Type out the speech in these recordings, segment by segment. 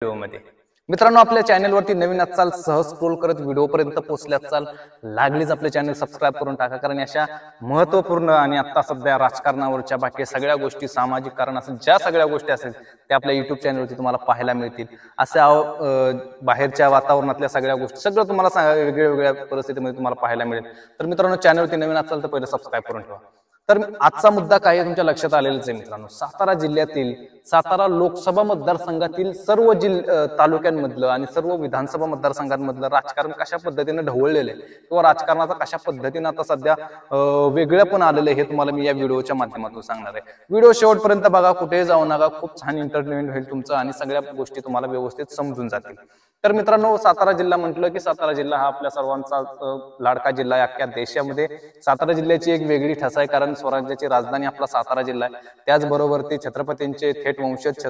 व्हिडिओमध्ये मित्रांनो, आपल्या चॅनलवरती नवीन असाल, सहज स्क्रोल करत व्हिडिओपर्यंत पोहोचले असाल, लागलीच आपले चॅनल सबस्क्राईब करून टाका. कारण अशा महत्त्वपूर्ण आणि आता सध्या राजकारणावरच्या बाकी सगळ्या गोष्टी, सामाजिक कारण असेल, ज्या सगळ्या गोष्टी असेल त्या आपल्या युट्यूब चॅनलवरती तुम्हाला पाहायला मिळतील. अशा बाहेरच्या वातावरणातल्या सगळ्या गोष्टी सगळं तुम्हाला वेगवेगळ्या परिस्थितीमध्ये तुम्हाला पाहायला मिळेल. तर मित्रांनो, चॅनलवरती नवीन असाल तर पहिले सबस्क्राईब करून ठेवा. तर आजचा मुद्दा काय आहे तुमच्या लक्षात आलेलाच आहे मित्रांनो. सातारा जिल्ह्यातील, सातारा लोकसभा मतदारसंघातील सर्व तालुक्यांमधलं आणि सर्व विधानसभा मतदारसंघांमधलं राजकारण कशा पद्धतीने ढवळलेलं आहे किंवा राजकारणाचा कशा पद्धतीने आता सध्या वेगळं पण आलेलं आहे हे तुम्हाला मी या व्हिडिओच्या माध्यमातून सांगणार आहे. व्हिडिओ शेवटपर्यंत बघा, कुठेही जाऊ नका. खूप छान एंटरटेनमेंट होईल तुमचं आणि सगळ्या गोष्टी तुम्हाला व्यवस्थित समजून जातील. तर मित्रांनो, सातारा जिल्हा म्हटलं की सातारा जिल्हा हा आपल्या सर्वांचा लाडका जिल्हा आहे अख्ख्या देशामध्ये. सातारा जिल्ह्याची एक वेगळी ठस आहे, कारण स्वराज्याची राजधानी आपला सातारा जिल्हा आहे. त्याचबरोबर ते छत्रपतींचे थेट वंशज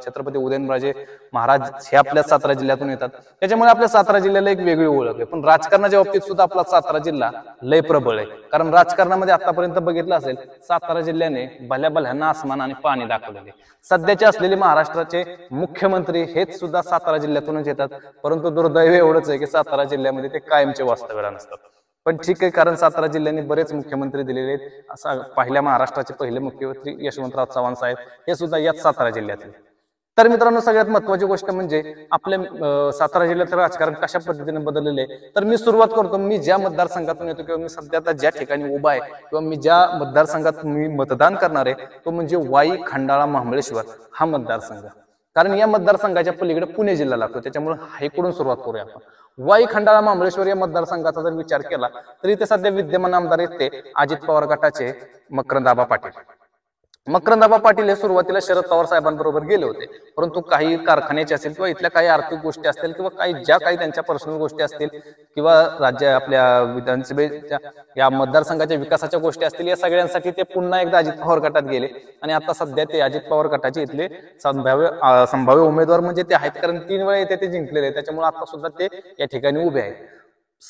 छत्रपती उदयनराजे महाराज हे आपल्या सातारा जिल्ह्यातून येतात. त्याच्यामुळे आपल्या सातारा जिल्ह्याला एक वेगळी ओळख आहे. पण राजकारणाच्या बाबतीत सुद्धा आपला सातारा जिल्हा लय प्रबळ आहे. कारण राजकारणामध्ये आतापर्यंत बघितलं असेल, सातारा जिल्ह्याने भल्या भल्यांना आसमान आणि पाणी दाखवलेले. सध्याचे असलेले महाराष्ट्राचे मुख्यमंत्री हेच सुद्धा सातारा जिल्ह्यातूनच येतात. परंतु दुर्दैव एवढंच आहे की सातारा जिल्ह्यामध्ये ते कायमचे वास्तव्याला नसतात. पण ठीक आहे, कारण सातारा जिल्ह्याने बरेच मुख्यमंत्री दिलेले आहेत. असा पहिल्या महाराष्ट्राचे पहिले मुख्यमंत्री यशवंतराव चव्हाण साहेब हे सुद्धा याच सातारा जिल्ह्यातील. तर मित्रांनो, सगळ्यात महत्वाची गोष्ट म्हणजे आपल्या सातारा जिल्ह्यातील राजकारण कशा पद्धतीने बदललेले आहे. तर मी सुरुवात करतो. मी ज्या मतदारसंघातून येतो किंवा मी सध्या आता ज्या ठिकाणी उभा आहे किंवा मी ज्या मतदारसंघात मी मतदान करणार आहे तो म्हणजे वाई, खंडाळा, महाबळेश्वर हा मतदारसंघ. कारण या मतदारसंघाच्या पलीकडे पुणे जिल्हा लागतो. त्याच्यामुळे हायकडून सुरुवात करूया आपण. वाई, खंडाळा, महाबळेश्वर या मतदारसंघाचा जर विचार केला तर इथे सध्या विद्यमान आमदार आहेत ते अजित पवार गटाचे मकरंदाबा पाटील. मकरंदाबा पाटील हे सुरुवातीला शरद पवार साहेबांबरोबर गेले होते. परंतु काही कारखान्याचे असतील किंवा इथल्या काही आर्थिक गोष्टी असतील किंवा काही त्यांच्या पर्सनल गोष्टी असतील किंवा आपल्या विधानसभेच्या या मतदारसंघाच्या विकासाच्या गोष्टी असतील, या सगळ्यांसाठी ते पुन्हा एकदा अजित पवार गटात गेले. आणि आता सध्या ते अजित पवार गटाचे इथले संभाव्य उमेदवार म्हणजे ते आहेत. कारण 3 वेळा इथे ते जिंकलेले आहेत. त्याच्यामुळे आता सुद्धा ते या ठिकाणी उभे आहेत.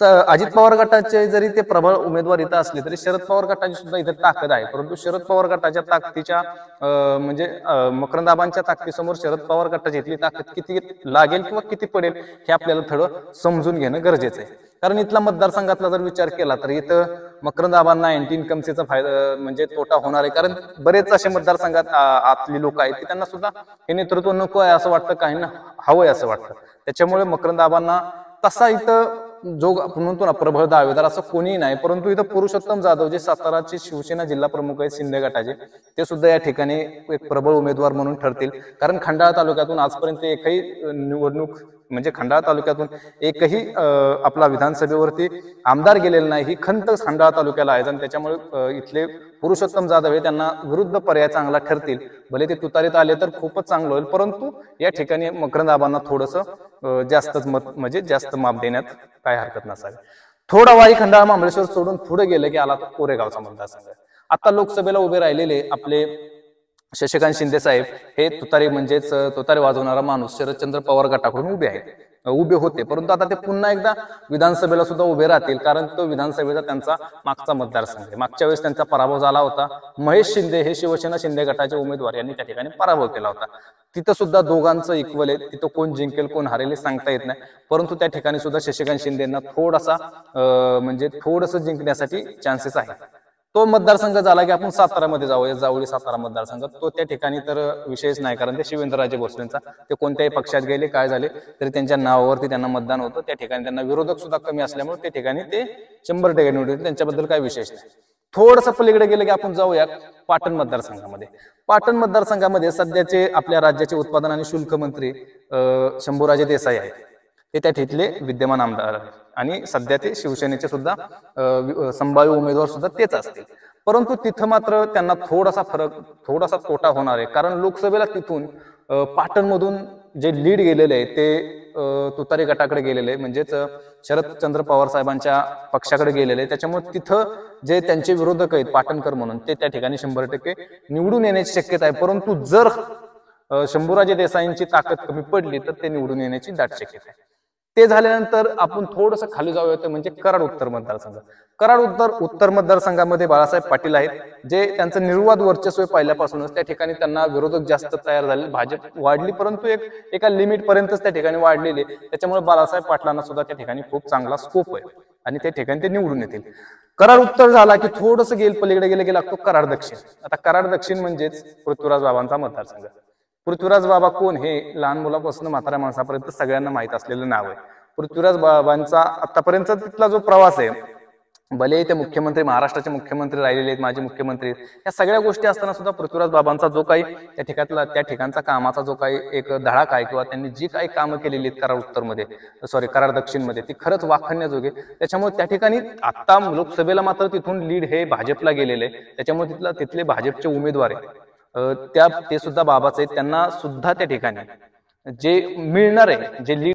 अजित पवार गटाचे जरी ते प्रबळ उमेदवार इथं असले तरी शरद पवार गटाची सुद्धा इथे ताकद आहे. परंतु शरद पवार गटाच्या ताकदीच्या म्हणजे मकरंदाबांच्या ताकदीसमोर शरद पवार गटाची इथली ताकद किती लागेल किंवा किती पडेल हे आपल्याला थोडं समजून घेणं गरजेचं आहे. कारण इथला मतदारसंघातला जर विचार केला तर इथं मकरंदाबांना अँटी इन्कमचा फायदा म्हणजे तोटा होणार आहे. कारण बरेच असे मतदारसंघात आतली लोक आहेत की त्यांना सुद्धा हे नेतृत्व नको आहे असं वाटतं, काहींना हवंय असं वाटतं. त्याच्यामुळे मकरंदाबांना तसा इथं जो आपण म्हणतो ना प्रबळ दावेदार असं कोणीही नाही. परंतु इथं पुरुषोत्तम जाधव जे साताराचे शिवसेना जिल्हा प्रमुख आहेत शिंदे गटाचे, ते सुद्धा या ठिकाणी एक प्रबळ उमेदवार म्हणून ठरतील. कारण खंडाळा तालुक्यातून आजपर्यंत एकही निवडणूक म्हणजे खंडाळा तालुक्यातून एकही आपला विधानसभेवरती आमदार गेलेला नाही ही खंत खंडाळा तालुक्याला आहे. आणि त्याच्यामुळे इथले पुरुषोत्तम जाधव हे त्यांना विरुद्ध पर्याय चांगला ठरतील. भले ते तुतारीत आले तर खूपच चांगलं होईल. परंतु या ठिकाणी मकरंदाबांना थोडंसं जास्तच म्हणजे जास्त माप देण्यात काय हरकत नसावी. थोडा वाई, खंडाळा, महाबळेश्वर सोडून पुढे गेलं की आला तो कोरेगावचा मतदारसंघ. आता लोकसभेला उभे राहिलेले आपले शशिकांत शिंदे साहेब हे तुतारी म्हणजेच तुतारी वाजवणारा माणूस शरदचंद्र पवार गटाकडून उभे होते. परंतु आता ते पुन्हा एकदा विधानसभेला सुद्धा उभे राहतील. कारण तो विधानसभेचा त्यांचा मागचा मतदारसंघ आहे. मागच्या वेळेस त्यांचा पराभव झाला होता. महेश शिंदे हे शिवसेना शिंदे गटाचे उमेदवार यांनी त्या ठिकाणी पराभव केला होता. तिथं सुद्धा दोघांचं इक्वल आहे. तिथं कोण जिंकेल कोण हरेल हे सांगता येत नाही. परंतु त्या ठिकाणी सुद्धा शशिकांत शिंदेना थोडासा म्हणजे थोडंसं जिंकण्यासाठी चान्सेस आहे. तो मतदारसंघ झाला की आपण सातारामध्ये जाऊया. जावळी सातारा मतदारसंघ तो त्या ठिकाणी तर विषयच नाही. कारण ते शिवेंद्रराजे भोसलेंचा, ते कोणत्याही पक्षात गेले काय झाले तरी त्यांच्या नावावरती त्यांना मतदान होतं. त्या ठिकाणी त्यांना विरोधक सुद्धा कमी असल्यामुळे त्या ठिकाणी ते 100% निवडून, त्यांच्याबद्दल काही विशेष नाही. थोडंसं पलीकडे गेलं की आपण जाऊया पाटण मतदारसंघामध्ये. पाटण मतदारसंघामध्ये सध्याचे आपल्या राज्याचे उत्पादन आणि शुल्क मंत्री शंभूराजे देसाई आहेत. ते त्या तिथले विद्यमान आमदार आहेत आणि सध्या ते शिवसेनेचे सुद्धा संभाव्य उमेदवार सुद्धा तेच असतील. परंतु तिथं मात्र त्यांना थोडासा तोटा होणार आहे. कारण लोकसभेला तिथून पाटणमधून जे लीड गेलेले आहे ते तुतारी गटाकडे गेलेले आहे, म्हणजेच शरदचंद्र पवार साहेबांच्या पक्षाकडे गेलेले आहे. त्याच्यामुळे तिथं जे त्यांचे विरोधक आहेत पाटणकर म्हणून ते त्या ठिकाणी 100% निवडून येण्याची शक्यता आहे. परंतु जर शंभूराजे देसाईंची ताकद कमी पडली तर ते निवडून येण्याची दाट शक्यता आहे. ते झाल्यानंतर आपण थोडंसं खाली जाऊया म्हणजे कराड उत्तर मतदारसंघ. कराड उत्तर मतदारसंघामध्ये बाळासाहेब पाटील आहेत, जे त्यांचं निर्वाद वर्चस्व आहे पहिल्यापासूनच. त्या ठिकाणी त्यांना विरोधक जास्त तयार झाले, भाजप वाढली परंतु एका लिमिट पर्यंतच त्या ठिकाणी वाढलेली. त्याच्यामुळे बाळासाहेब पाटलांना सुद्धा त्या ठिकाणी खूप चांगला स्कोप आहे आणि त्या ठिकाणी ते निवडून येतील. कराड उत्तर झाला की थोडंसं पलीकडे गेले की लागतो कराड दक्षिण. आता कराड दक्षिण म्हणजेच पृथ्वीराज बाबांचा मतदारसंघ. पृथ्वीराज बाबा कोण हे लहान मुलापासून म्हाताऱ्या माणसापर्यंत सगळ्यांना माहित असलेलं नाव आहे. पृथ्वीराज बाबांचा आतापर्यंत तिथला जो प्रवास आहे, भले ते मुख्यमंत्री, महाराष्ट्राचे मुख्यमंत्री राहिलेले आहेत, माजी मुख्यमंत्री, या सगळ्या गोष्टी असताना सुद्धा पृथ्वीराज बाबांचा जो काही त्या ठिकाणचा कामाचा जो काही एक धडाका आहे किंवा त्यांनी जी काही कामं केलेली आहेत कराड उत्तरमध्ये, कराड दक्षिणमध्ये, ती खरंच वाखाणण्याजोगे. त्याच्यामुळे त्या ठिकाणी आता लोकसभेला मात्र तिथून लीड हे भाजपला गेलेले, त्याच्यामुळे तिथले भाजपचे उमेदवार आहे ते सुद्धा बाबाच आहेत. त्यांना सुद्धा त्या ठिकाणी जे मिळणार आहे, जे लीड